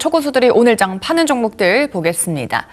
초고수들이 오늘장 파는 종목들 보겠습니다.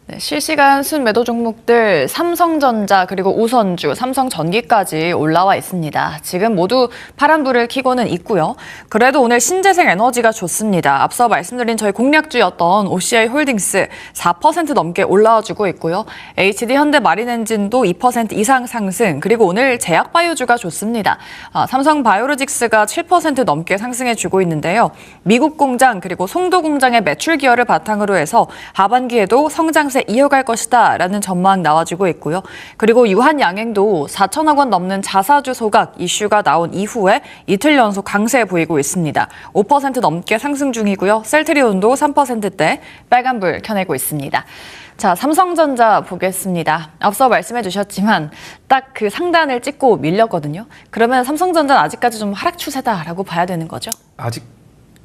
네, 실시간 순매도 종목들 삼성전자 그리고 우선주, 삼성전기까지 올라와 있습니다. 지금 모두 파란불을 켜고는 있고요. 그래도 오늘 신재생에너지가 좋습니다. 앞서 말씀드린 저희 공략주였던 OCI홀딩스 4% 넘게 올라와주고 있고요. HD현대마린엔진도 2% 이상 상승, 그리고 오늘 제약바이오주가 좋습니다. 삼성바이오로직스가 7% 넘게 상승해주고 있는데요. 미국 공장 그리고 송도 공장의 매출 기여를 바탕으로 해서 하반기에도 성장세 이어갈 것이다 라는 전망 나와주고 있고요. 그리고 유한양행도 4천억 원 넘는 자사주 소각 이슈가 나온 이후에 이틀 연속 강세 보이고 있습니다. 5% 넘게 상승 중이고요. 셀트리온도 3%대 빨간불 켜내고 있습니다. 자, 삼성전자 보겠습니다. 앞서 말씀해 주셨지만 딱 그 상단을 찍고 밀렸거든요. 그러면 삼성전자는 아직까지 좀 하락 추세다라고 봐야 되는 거죠? 아직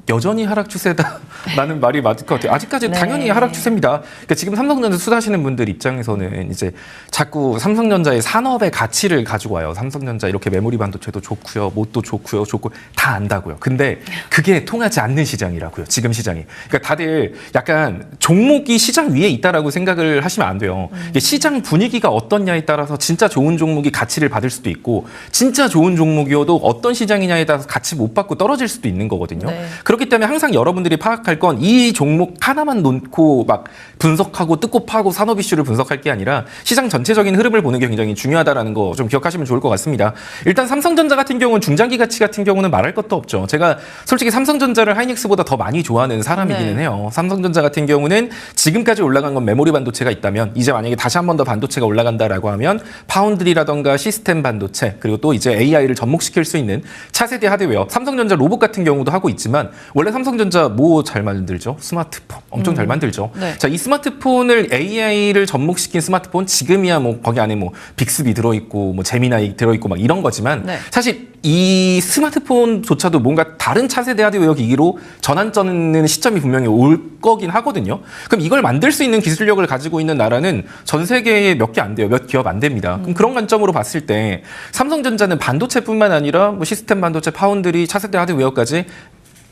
여전히 하락 추세다라는 말이 맞을 것 같아요. 아직까지 당연히 하락 추세입니다. 그러니까 지금 삼성전자 투자하시는 분들 입장에서는 이제 자꾸 삼성전자의 산업의 가치를 가지고 와요. 삼성전자 이렇게 메모리 반도체도 좋고요, 뭣도 좋고요, 좋고 다 안다고요. 근데 그게 통하지 않는 시장이라고요. 지금 시장이. 그러니까 다들 약간 종목이 시장 위에 있다라고 생각을 하시면 안 돼요. 시장 분위기가 어떻냐에 따라서 진짜 좋은 종목이 가치를 받을 수도 있고, 진짜 좋은 종목이어도 어떤 시장이냐에 따라서 가치 못 받고 떨어질 수도 있는 거거든요. 네. 그렇기 때문에 항상 여러분들이 파악할 건 이 종목 하나만 놓고 막 분석하고 뜯고 파고 산업 이슈를 분석할 게 아니라 시장 전체적인 흐름을 보는 게 굉장히 중요하다는 거 좀 기억하시면 좋을 것 같습니다. 일단 삼성전자 같은 경우는 중장기 가치 같은 경우는 말할 것도 없죠. 제가 솔직히 삼성전자를 하이닉스보다 더 많이 좋아하는 사람이기는 해요. 삼성전자 같은 경우는 지금까지 올라간 건 메모리 반도체가 있다면, 이제 만약에 다시 한 번 더 반도체가 올라간다라고 하면 파운드리라던가 시스템 반도체, 그리고 또 이제 AI를 접목시킬 수 있는 차세대 하드웨어, 삼성전자 로봇 같은 경우도 하고 있지만, 원래 삼성전자 뭐 잘 만들죠? 스마트폰 엄청 잘 만들죠. 네. 자, 이 스마트폰을 AI를 접목시킨 스마트폰, 지금이야 뭐 거기 안에 뭐 빅스비 들어있고 뭐 제미나이 들어있고 막 이런 거지만, 네. 사실 이 스마트폰조차도 뭔가 다른 차세대 하드웨어 기기로 전환점는 시점이 분명히 올 거긴 하거든요. 그럼 이걸 만들 수 있는 기술력을 가지고 있는 나라는 전 세계에 몇 개 안 돼요. 몇 기업 안 됩니다. 그럼 그런 관점으로 봤을 때 삼성전자는 반도체뿐만 아니라 뭐 시스템 반도체, 파운드리, 차세대 하드웨어까지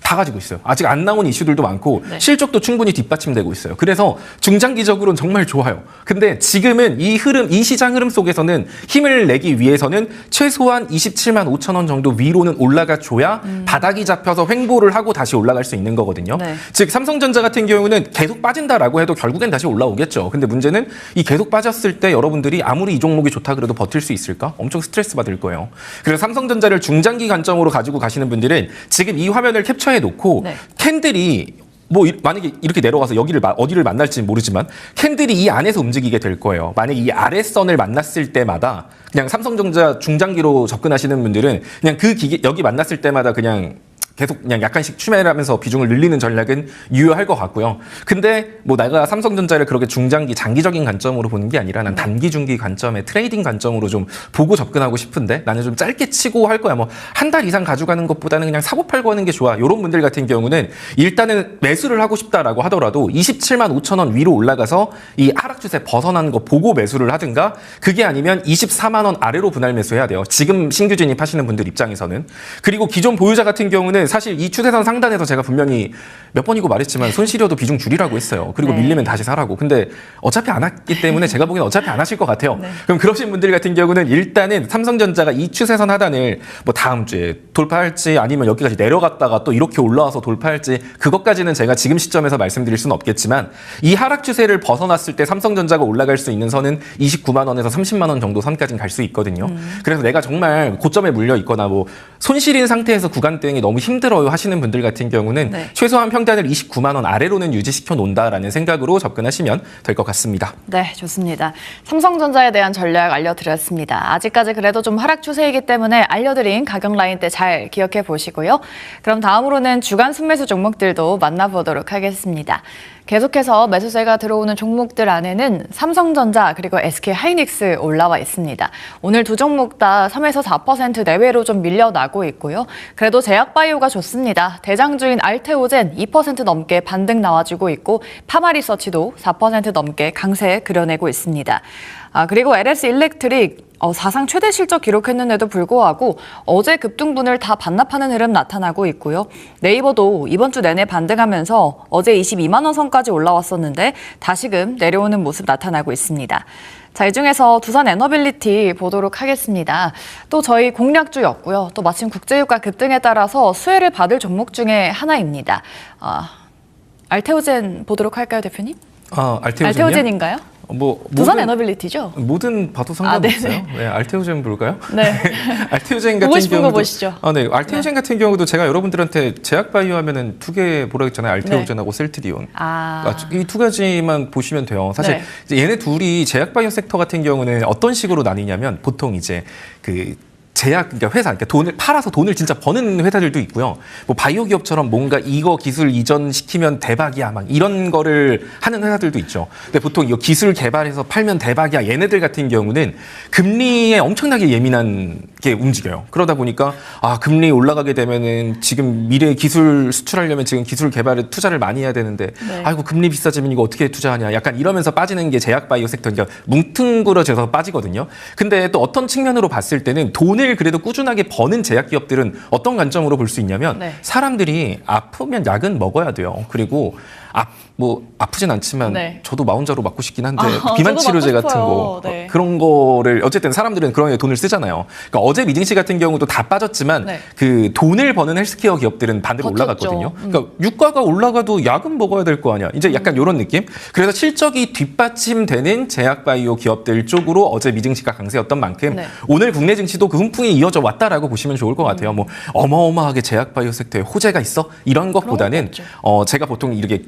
다 가지고 있어요. 아직 안 나온 이슈들도 많고 네. 실적도 충분히 뒷받침되고 있어요. 그래서 중장기적으로는 정말 좋아요. 근데 지금은 이 흐름, 이 시장 흐름 속에서는 힘을 내기 위해서는 최소한 27만 5천 원 정도 위로는 올라가 줘야 바닥이 잡혀서 횡보를 하고 다시 올라갈 수 있는 거거든요. 네. 즉 삼성전자 같은 경우는 계속 빠진다라고 해도 결국엔 다시 올라오겠죠. 근데 문제는 이 계속 빠졌을 때 여러분들이 아무리 이 종목이 좋다 그래도 버틸 수 있을까? 엄청 스트레스 받을 거예요. 그래서 삼성전자를 중장기 관점으로 가지고 가시는 분들은 지금 이 화면을 캡처해 놓고 네. 캔들이 뭐 만약에 이렇게 내려가서 여기를 어디를 만날지 모르지만 캔들이 이 안에서 움직이게 될 거예요. 만약에 이 아래선을 만났을 때마다 그냥 삼성전자 중장기로 접근하시는 분들은 그냥 그 기계 여기 만났을 때마다 그냥 계속 그냥 약간씩 추매를 하면서 비중을 늘리는 전략은 유효할 것 같고요. 근데 뭐 내가 삼성전자를 그렇게 중장기, 장기적인 관점으로 보는 게 아니라 난 단기, 중기 관점의 트레이딩 관점으로 좀 보고 접근하고 싶은데, 나는 좀 짧게 치고 할 거야. 뭐 한 달 이상 가져가는 것보다는 그냥 사고 팔고 하는 게 좋아. 이런 분들 같은 경우는 일단은 매수를 하고 싶다라고 하더라도 27만 5천 원 위로 올라가서 이 하락 추세 벗어나는 거 보고 매수를 하든가, 그게 아니면 24만 원 아래로 분할 매수해야 돼요. 지금 신규 진입하시는 분들 입장에서는. 그리고 기존 보유자 같은 경우는 사실 이 추세선 상단에서 제가 분명히 몇 번이고 말했지만 손실이어도 비중 줄이라고 했어요. 그리고 네. 밀리면 다시 사라고. 근데 어차피 안 하기 때문에 제가 보기엔 어차피 안 하실 것 같아요. 네. 그럼 그러신 분들 같은 경우는 일단은 삼성전자가 이 추세선 하단을 뭐 다음 주에 돌파할지 아니면 여기까지 내려갔다가 또 이렇게 올라와서 돌파할지, 그것까지는 제가 지금 시점에서 말씀드릴 수는 없겠지만, 이 하락 추세를 벗어났을 때 삼성전자가 올라갈 수 있는 선은 29만 원에서 30만 원 정도 선까지는 갈 수 있거든요. 그래서 내가 정말 고점에 물려 있거나 뭐 손실인 상태에서 구간 대응이 너무 힘들어요 하시는 분들 같은 경우는 네. 최소한 평단을 29만 원 아래로는 유지시켜 놓는다라는 생각으로 접근하시면 될 것 같습니다. 네, 좋습니다. 삼성전자에 대한 전략 알려드렸습니다. 아직까지 그래도 좀 하락 추세이기 때문에 알려드린 가격 라인 때 잘 기억해 보시고요. 그럼 다음으로는 주간 순매수 종목들도 만나보도록 하겠습니다. 계속해서 매수세가 들어오는 종목들 안에는 삼성전자 그리고 SK하이닉스 올라와 있습니다. 오늘 두 종목 다 3에서 4% 내외로 좀 밀려나고 있고요. 그래도 제약바이오가 좋습니다. 대장주인 알테오젠 2% 넘게 반등 나와주고 있고, 파마리서치도 4% 넘게 강세 그려내고 있습니다. 그리고 LS 일렉트릭 사상 최대 실적 기록했는데도 불구하고 어제 급등분을 다 반납하는 흐름 나타나고 있고요. 네이버도 이번 주 내내 반등하면서 어제 22만 원 선까지 올라왔었는데 다시금 내려오는 모습 나타나고 있습니다. 자, 이 중에서 두산 에너빌리티 보도록 하겠습니다. 또 저희 공략주였고요. 또 마침 국제유가 급등에 따라서 수혜를 받을 종목 중에 하나입니다. 알테오젠 보도록 할까요, 대표님? 알테오젠이요? 알테오젠인가요? 두산 에너빌리티죠? 뭐든 봐도 상관없어요. 네, 알테오젠 볼까요? 네. 알테오젠 보고 같은 싶은 거 경우도 보시죠. 네, 알테오젠 같은 경우도 제가 여러분들한테 제약바이오 하면은 두 개 보라 했잖아요. 알테오젠하고 셀트리온. 이 두 가지만 보시면 돼요. 사실 이제 얘네 둘이 제약바이오 섹터 같은 경우는 어떤 식으로 나뉘냐면 보통 이제 그 제약, 그러니까 회사, 그러니까 돈을 팔아서 돈을 진짜 버는 회사들도 있고요. 뭐 바이오 기업처럼 뭔가 이거 기술 이전시키면 대박이야, 막 이런 거를 하는 회사들도 있죠. 근데 보통 이거 기술 개발해서 팔면 대박이야. 얘네들 같은 경우는 금리에 엄청나게 예민한 게 움직여요. 그러다 보니까 금리 올라가게 되면은 지금 미래 기술 수출하려면 지금 기술 개발에 투자를 많이 해야 되는데 아이고 금리 비싸지면 이거 어떻게 투자하냐. 약간 이러면서 빠지는 게 제약 바이오 섹터, 그러니까 뭉뚱그려져서 빠지거든요. 근데 또 어떤 측면으로 봤을 때는 돈을 그래도 꾸준하게 버는 제약 기업들은 어떤 관점으로 볼 수 있냐면 사람들이 아프면 약은 먹어야 돼요. 그리고 아프진 않지만 저도 마운자로 맞고 싶긴 한데 비만 치료제 같은 거 그런 거를 어쨌든 사람들은 그런 게 돈을 쓰잖아요. 그러니까 어제 미증시 같은 경우도 다 빠졌지만 그 돈을 버는 헬스케어 기업들은 반대로 올라갔거든요. 그러니까 유가가 올라가도 약은 먹어야 될 거 아니야. 이제 약간 이런 느낌. 그래서 실적이 뒷받침되는 제약바이오 기업들 쪽으로 어제 미증시가 강세였던 만큼 오늘 국내 증시도 그 훈풍이 이어져 왔다라고 보시면 좋을 것 같아요. 뭐 어마어마하게 제약바이오 섹터에 호재가 있어? 이런 것보다는 제가 보통 이렇게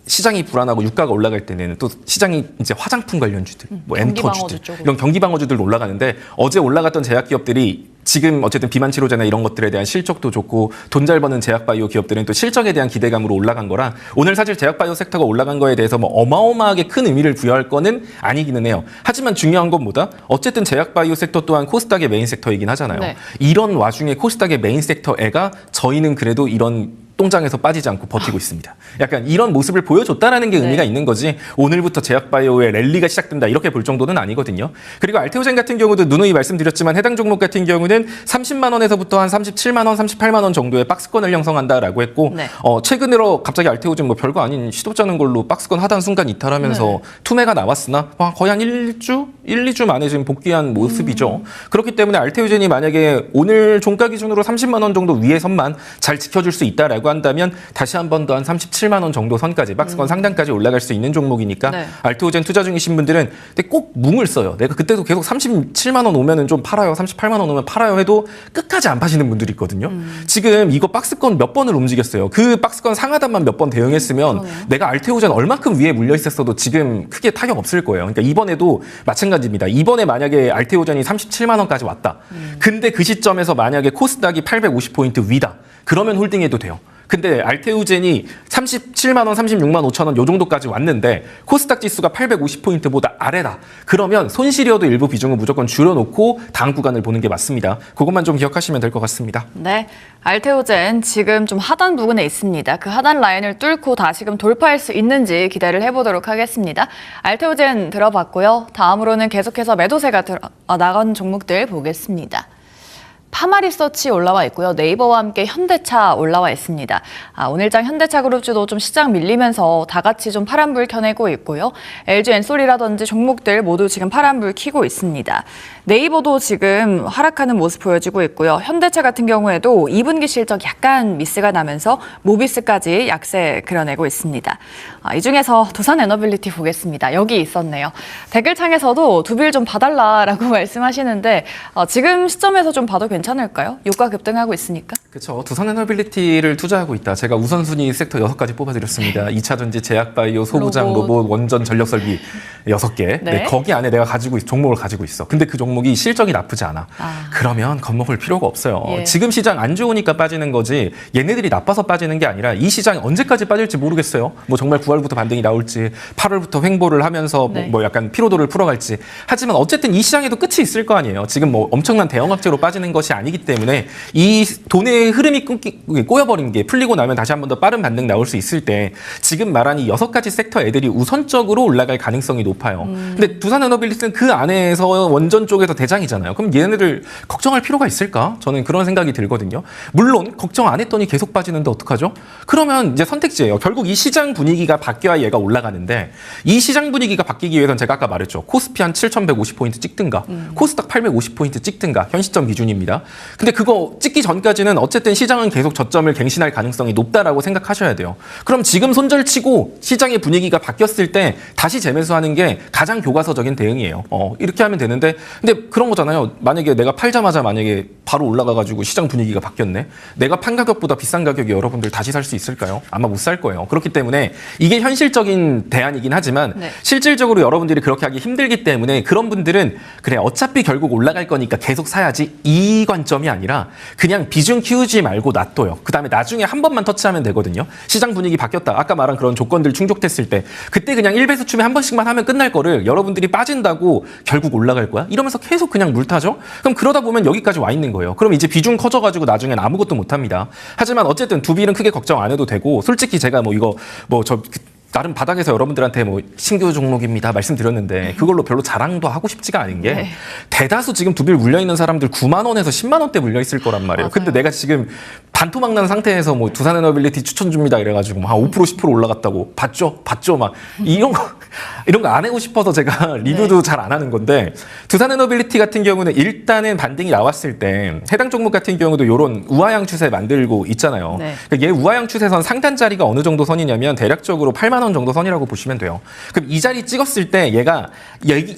시장이 불안하고 유가가 올라갈 때는 또 시장이 이제 화장품 관련주들, 뭐 엔터주들, 이런 경기 방어주들도 올라가는데 어제 올라갔던 제약 기업들이 지금 어쨌든 비만 치료제나 이런 것들에 대한 실적도 좋고 돈 잘 버는 제약 바이오 기업들은 또 실적에 대한 기대감으로 올라간 거라 오늘 사실 제약 바이오 섹터가 올라간 거에 대해서 뭐 어마어마하게 큰 의미를 부여할 거는 아니기는 해요. 하지만 중요한 건 뭐다? 어쨌든 제약 바이오 섹터 또한 코스닥의 메인 섹터이긴 하잖아요. 이런 와중에 코스닥의 메인 섹터애가 저희는 그래도 이런 똥장에서 빠지지 않고 버티고 있습니다. 약간 이런 모습을 보여줬다라는 게 의미가 있는 거지 오늘부터 제약바이오의 랠리가 시작된다 이렇게 볼 정도는 아니거든요. 그리고 알테오젠 같은 경우도 누누이 말씀드렸지만 해당 종목 같은 경우는 30만 원에서부터 한 37만 원, 38만 원 정도의 박스권을 형성한다라고 했고 최근으로 갑자기 알테오젠 뭐 별거 아닌 시도자는 걸로 박스권 하단 순간 이탈하면서 투매가 나왔으나 거의 한 1, 2주 만에 지금 복귀한 모습이죠. 그렇기 때문에 알테오젠이 만약에 오늘 종가 기준으로 30만 원 정도 위에 선만 잘 지켜줄 수 있다라고 한다면 다시 한 번 더 한 37만 원 정도 선까지 박스권 상단까지 올라갈 수 있는 종목이니까 알테오젠 투자 중이신 분들은 근데 꼭 뭉을 써요. 내가 그때도 계속 37만 원 오면은 좀 팔아요. 38만 원 오면 팔아요 해도 끝까지 안 파시는 분들이 있거든요. 지금 이거 박스권 몇 번을 움직였어요. 그 박스권 상하단만 몇 번 대응했으면 내가 알테오젠 얼마큼 위에 물려 있었어도 지금 크게 타격 없을 거예요. 그러니까 이번에도 마찬가지입니다. 이번에 만약에 알테오젠이 37만 원까지 왔다. 근데 그 시점에서 만약에 코스닥이 850포인트 위다. 그러면 홀딩해도 돼요. 근데 알테오젠이 37만 원, 36만 5천 원 요 정도까지 왔는데 코스닥 지수가 850포인트보다 아래다. 그러면 손실이어도 일부 비중을 무조건 줄여놓고 다음 구간을 보는 게 맞습니다. 그것만 좀 기억하시면 될 것 같습니다. 네, 알테오젠 지금 좀 하단 부근에 있습니다. 그 하단 라인을 뚫고 다시금 돌파할 수 있는지 기대를 해보도록 하겠습니다. 알테오젠 들어봤고요. 다음으로는 계속해서 매도세가 나간 종목들 보겠습니다. 파마리서치 올라와 있고요. 네이버와 함께 현대차 올라와 있습니다. 오늘장 현대차 그룹주도 좀 시장 밀리면서 다 같이 좀 파란불 켜내고 있고요. LG 엔솔이라든지 종목들 모두 지금 파란불 켜고 있습니다. 네이버도 지금 하락하는 모습 보여지고 있고요. 현대차 같은 경우에도 2분기 실적 약간 미스가 나면서 모비스까지 약세 그려내고 있습니다. 이 중에서 두산 에너빌리티 보겠습니다. 여기 있었네요. 댓글창에서도 두 빌 좀 봐달라라고 말씀하시는데 지금 시점에서 좀 봐도 괜찮을까요? 유가 급등하고 있으니까. 그렇죠. 두산 에너빌리티를 투자하고 있다. 제가 우선순위 섹터 6가지 뽑아드렸습니다. 2차 전지, 제약바이오, 소부장, 로봇, 원전, 전력설비 6개. 네, 거기 안에 내가 종목을 가지고 있어. 근데 그 종목 종목이 실적이 나쁘지 않아. 그러면 겁먹을 필요가 없어요. 예. 지금 시장 안 좋으니까 빠지는 거지 얘네들이 나빠서 빠지는 게 아니라 이 시장이 언제까지 빠질지 모르겠어요. 뭐 정말 9월부터 반등이 나올지 8월부터 횡보를 하면서 네. 뭐 약간 피로도를 풀어갈지. 하지만 어쨌든 이 시장에도 끝이 있을 거 아니에요. 지금 뭐 엄청난 대형 악재로 빠지는 것이 아니기 때문에 이 돈의 흐름이 꼬여버린 게 풀리고 나면 다시 한 번 더 빠른 반등 나올 수 있을 때 지금 말한 이 6가지 섹터 애들이 우선적으로 올라갈 가능성이 높아요. 근데 두산에너빌리티는 그 안에서 원전 쪽에서 대장이잖아요. 그럼 얘네들 걱정할 필요가 있을까? 저는 그런 생각이 들거든요. 물론 걱정 안 했더니 계속 빠지는데 어떡하죠? 그러면 이제 선택지예요. 결국 이 시장 분위기가 바뀌어야 얘가 올라가는데 이 시장 분위기가 바뀌기 위해서는 제가 아까 말했죠. 코스피 한 7,150포인트 찍든가 코스닥 850포인트 찍든가 현 시점 기준입니다. 근데 그거 찍기 전까지는 어쨌든 시장은 계속 저점을 갱신할 가능성이 높다라고 생각하셔야 돼요. 그럼 지금 손절치고 시장의 분위기가 바뀌었을 때 다시 재매수하는 게 가장 교과서적인 대응이에요. 이렇게 하면 되는데 근데 그런 거잖아요. 만약에 내가 팔자마자 만약에 바로 올라가가지고 시장 분위기가 바뀌었네. 내가 판 가격보다 비싼 가격에 여러분들 다시 살 수 있을까요? 아마 못 살 거예요. 그렇기 때문에 이게 현실적인 대안이긴 하지만 네. 실질적으로 여러분들이 그렇게 하기 힘들기 때문에 그런 분들은 그래 어차피 결국 올라갈 거니까 계속 사야지 이 관점이 아니라 그냥 비중 키우지 말고 놔둬요. 그다음에 나중에 한 번만 터치하면 되거든요. 시장 분위기 바뀌었다. 아까 말한 그런 조건들 충족됐을 때 그때 그냥 1배수 춤에 한 번씩만 하면 끝날 거를 여러분들이 빠진다고 결국 올라갈 거야? 이러면서 계속 그냥 물 타죠? 그럼 그러다 보면 여기까지 와 있는 거예요. 그럼 이제 비중 커져가지고 나중엔 아무것도 못 합니다. 하지만 어쨌든 두빌은 크게 걱정 안 해도 되고 솔직히 제가 뭐 이거 나름 바닥에서 여러분들한테 뭐 신규 종목입니다 말씀드렸는데 그걸로 별로 자랑도 하고 싶지가 않은 게 네. 대다수 지금 두빌 물려있는 사람들 9만 원에서 10만 원대 물려있을 거란 말이에요. 맞아요. 근데 내가 지금 반토막 난 상태에서 뭐 두산에너빌리티 추천 줍니다 이래가지고 막 5% 10% 올라갔다고 봤죠 막 이런 거 안 하고 싶어서 제가 리뷰도 잘 안 하는 건데 두산에너빌리티 같은 경우는 일단은 반등이 나왔을 때 해당 종목 같은 경우도 이런 우하향 추세 만들고 있잖아요. 네. 그러니까 얘 우하향 추세선 상단 자리가 어느 정도 선이냐면 대략적으로 8만 원 정도 선이라고 보시면 돼요. 그럼 이 자리 찍었을 때 얘가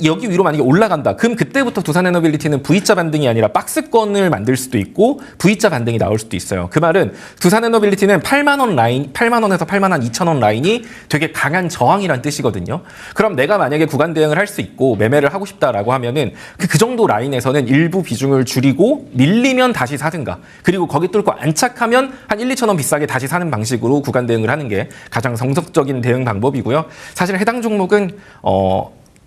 여기 위로 만약에 올라간다. 그럼 그때부터 두산에너빌리티는 V자 반등이 아니라 박스권을 만들 수도 있고 V자 반등이 나올 수도 있어요. 그 말은 두산에너빌리티는 8만 원 라인, 8만 원에서 8만 원 2천 원 라인이 되게 강한 저항이란 뜻이거든요. 그럼 내가 만약에 구간 대응을 할 수 있고 매매를 하고 싶다라고 하면은 그 정도 라인에서는 일부 비중을 줄이고 밀리면 다시 사든가 그리고 거기 뚫고 안착하면 한 1, 2천 원 비싸게 다시 사는 방식으로 구간 대응을 하는 게 가장 정석적인 대응 방법이고요. 사실 해당 종목은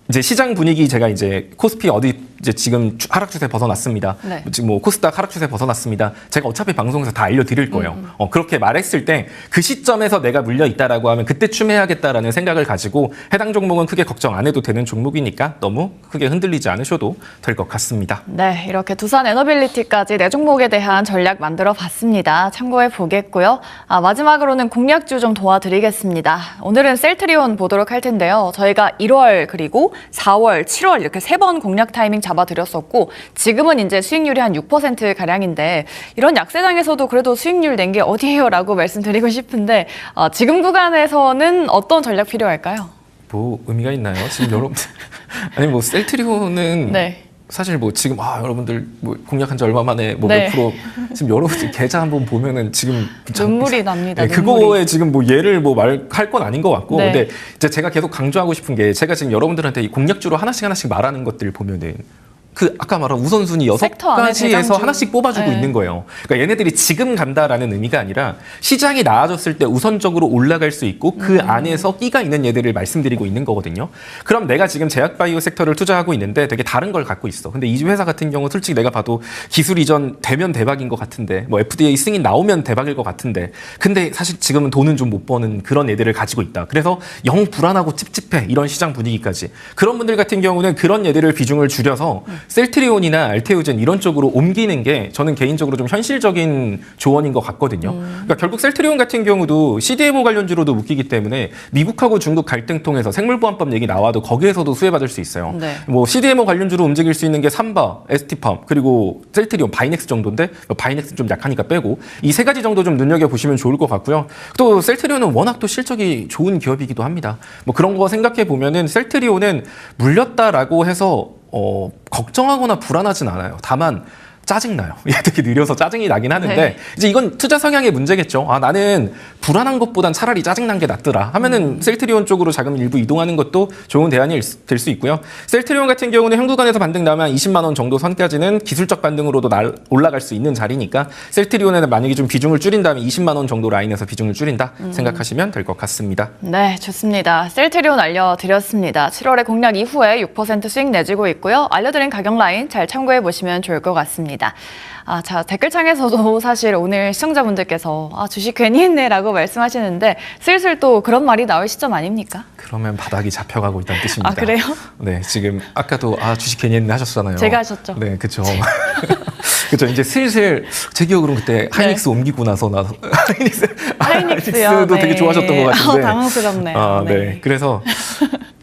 이제 시장 분위기 제가 이제 코스피 어디 이제 지금 하락 추세 벗어났습니다. 네. 지금 뭐 코스닥 하락 추세 벗어났습니다. 제가 어차피 방송에서 다 알려드릴 거예요. 그렇게 말했을 때 그 시점에서 내가 물려 있다라고 하면 그때 추매하겠다라는 생각을 가지고 해당 종목은 크게 걱정 안 해도 되는 종목이니까 너무 크게 흔들리지 않으셔도 될 것 같습니다. 네, 이렇게 두산에너빌리티까지 네 종목에 대한 전략 만들어 봤습니다. 참고해 보겠고요. 마지막으로는 공략주 좀 도와드리겠습니다. 오늘은 셀트리온 보도록 할 텐데요. 저희가 1월 그리고 4월, 7월 이렇게 3번 공략 타이밍 잡아드렸었고 지금은 이제 수익률이 한 6% 가량인데 이런 약세장에서도 그래도 수익률 낸 게 어디예요? 라고 말씀드리고 싶은데 지금 구간에서는 어떤 전략 필요할까요? 뭐 의미가 있나요? 지금 여러분 아니 뭐 셀트리온은 네. 사실 뭐 지금 여러분들 뭐 공략한 지 얼마 만에 뭐 네. 몇 프로 지금 여러분들 계좌 한번 보면은 지금 눈물이 납니다. 네, 그거에 지금 뭐 얘를 뭐 말할 건 아닌 것 같고 네. 근데 이제 제가 계속 강조하고 싶은 게 제가 지금 여러분들한테 이 공략주로 하나씩 말하는 것들 보면은 그 아까 말한 우선순위 섹터 안에 6가지에서 대장주. 하나씩 뽑아주고 네. 있는 거예요. 그러니까 얘네들이 지금 간다라는 의미가 아니라 시장이 나아졌을 때 우선적으로 올라갈 수 있고 그 안에서 끼가 있는 얘들을 말씀드리고 있는 거거든요. 그럼 내가 지금 제약바이오 섹터를 투자하고 있는데 되게 다른 걸 갖고 있어. 근데 이 회사 같은 경우 솔직히 내가 봐도 기술 이전 되면 대박인 것 같은데 뭐 FDA 승인 나오면 대박일 것 같은데 근데 사실 지금은 돈은 좀 못 버는 그런 애들을 가지고 있다. 그래서 영 불안하고 찝찝해. 이런 시장 분위기까지. 그런 분들 같은 경우는 그런 애들을 비중을 줄여서 셀트리온이나 알테오젠 이런 쪽으로 옮기는 게 저는 개인적으로 좀 현실적인 조언인 것 같거든요. 그러니까 결국 셀트리온 같은 경우도 CDMO 관련주로도 묶이기 때문에 미국하고 중국 갈등 통해서 생물보안법 얘기 나와도 거기에서도 수혜받을 수 있어요. 네. 뭐 CDMO 관련주로 움직일 수 있는 게 삼바, ST팜 그리고 셀트리온, 바이넥스 정도인데 바이넥스 좀 약하니까 빼고 이 세 가지 정도 좀 눈여겨보시면 좋을 것 같고요. 또 셀트리온은 워낙 또 실적이 좋은 기업이기도 합니다. 뭐 그런 거 생각해 보면은 셀트리온은 물렸다라고 해서 걱정하거나 불안하진 않아요. 다만 짜증나요. 이게 되게 느려서 짜증이 나긴 하는데 네. 이제 이건 투자 성향의 문제겠죠. 아, 나는 불안한 것보단 차라리 짜증난 게 낫더라 하면은 셀트리온 쪽으로 자금 일부 이동하는 것도 좋은 대안이 될 수 있고요. 셀트리온 같은 경우는 현구간에서 반등 나오면 20만 원 정도 선까지는 기술적 반등으로도 올라갈 수 있는 자리니까 셀트리온에는 만약에 좀 비중을 줄인 다음에 20만 원 정도 라인에서 비중을 줄인다 생각하시면 될 것 같습니다. 네, 좋습니다. 셀트리온 알려드렸습니다. 7월에 공략 이후에 6% 수익 내주고 있고요. 알려드린 가격 라인 잘 참고해 보시면 좋을 것 같습니다. 자, 댓글창에서도 사실 오늘 시청자분들께서 주식 괜히 했네라고 말씀하시는데 슬슬 또 그런 말이 나올 시점 아닙니까? 그러면 바닥이 잡혀가고 있다는 뜻입니다. 아, 그래요? 네, 지금 아까도 주식 괜히 했네 하셨잖아요. 제가 하셨죠. 네, 그렇죠. 그렇죠. 이제 슬슬 제 기억으로는 그때 하이닉스 옮기고 나서 하이닉스도 네. 되게 좋아하셨던 것 같은데. 당황스럽네요. 네. 그래서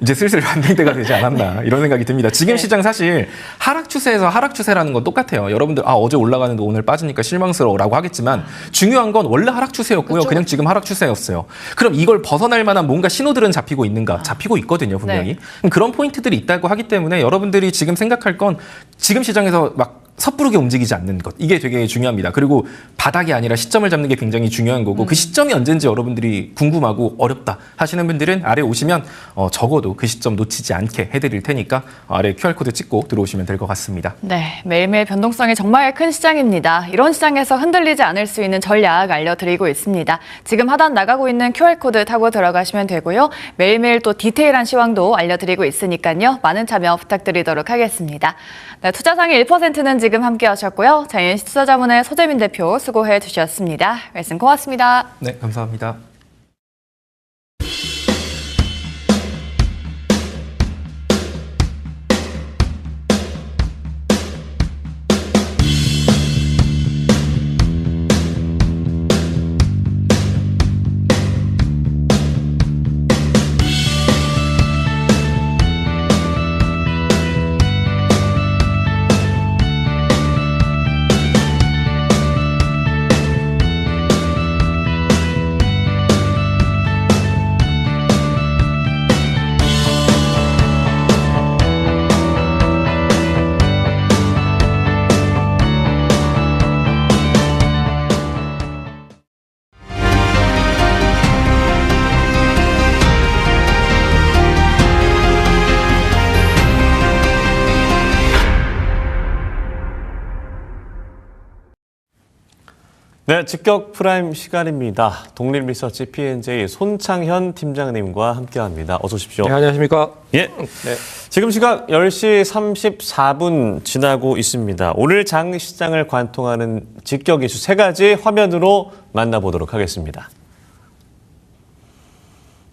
이제 슬슬 반등 때가 되지 않았나 이런 생각이 듭니다. 지금 네. 시장 사실 하락 추세에서 하락 추세라는 건 똑같아요. 여러분들 어제 올라가는데 오늘 빠지니까 실망스러워라고 하겠지만 중요한 건 원래 하락 추세였고요. 그쵸. 그냥 지금 하락 추세였어요. 그럼 이걸 벗어날 만한 뭔가 신호들은 잡히고 있는가? 잡히고 있거든요, 분명히. 네. 그런 포인트들이 있다고 하기 때문에 여러분들이 지금 생각할 건 지금 시장에서 막 섣부르게 움직이지 않는 것. 이게 되게 중요합니다. 그리고 바닥이 아니라 시점을 잡는 게 굉장히 중요한 거고 그 시점이 언젠지 여러분들이 궁금하고 어렵다 하시는 분들은 아래 오시면 적어도 그 시점 놓치지 않게 해드릴 테니까 아래 QR코드 찍고 들어오시면 될 것 같습니다. 네, 매일매일 변동성이 정말 큰 시장입니다. 이런 시장에서 흔들리지 않을 수 있는 전략 알려드리고 있습니다. 지금 하단 나가고 있는 QR코드 타고 들어가시면 되고요. 매일매일 또 디테일한 시황도 알려드리고 있으니까요. 많은 참여 부탁드리도록 하겠습니다. 네, 투자상의 1%는 지금 함께 하셨고요. 자이언시 투자자문의 소재민 대표 수고해 주셨습니다. 말씀 고맙습니다. 네, 감사합니다. 네, 직격 프라임 시간입니다. 독립리서치 P&J 손창현 팀장님과 함께합니다. 어서 오십시오. 네, 안녕하십니까? 예. 네. 지금 시각 10시 34분 지나고 있습니다. 오늘 장시장을 관통하는 직격 이슈 세 가지 화면으로 만나보도록 하겠습니다.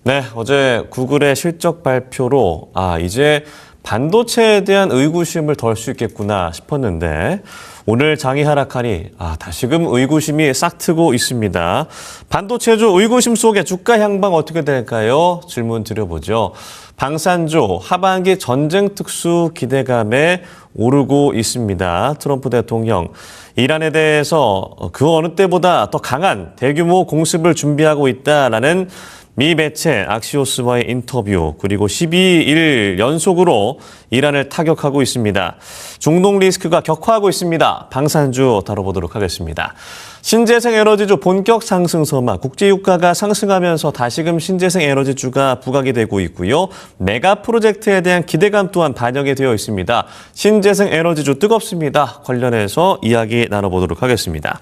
네, 어제 구글의 실적 발표로 이제 반도체에 대한 의구심을 덜 수 있겠구나 싶었는데 오늘 장이 하락하니 다시금 의구심이 싹트고 있습니다. 반도체주 의구심 속에 주가 향방 어떻게 될까요? 질문 드려보죠. 방산주 하반기 전쟁 특수 기대감에 오르고 있습니다. 트럼프 대통령 이란에 대해서 그 어느 때보다 더 강한 대규모 공습을 준비하고 있다라는 미 매체 악시오스와의 인터뷰 그리고 12일 연속으로 이란을 타격하고 있습니다. 중동 리스크가 격화하고 있습니다. 방산주 다뤄보도록 하겠습니다. 신재생 에너지주 본격 상승서막 국제유가가 상승하면서 다시금 신재생 에너지주가 부각이 되고 있고요. 메가 프로젝트에 대한 기대감 또한 반영이 되어 있습니다. 신재생 에너지주 뜨겁습니다. 관련해서 이야기 나눠보도록 하겠습니다.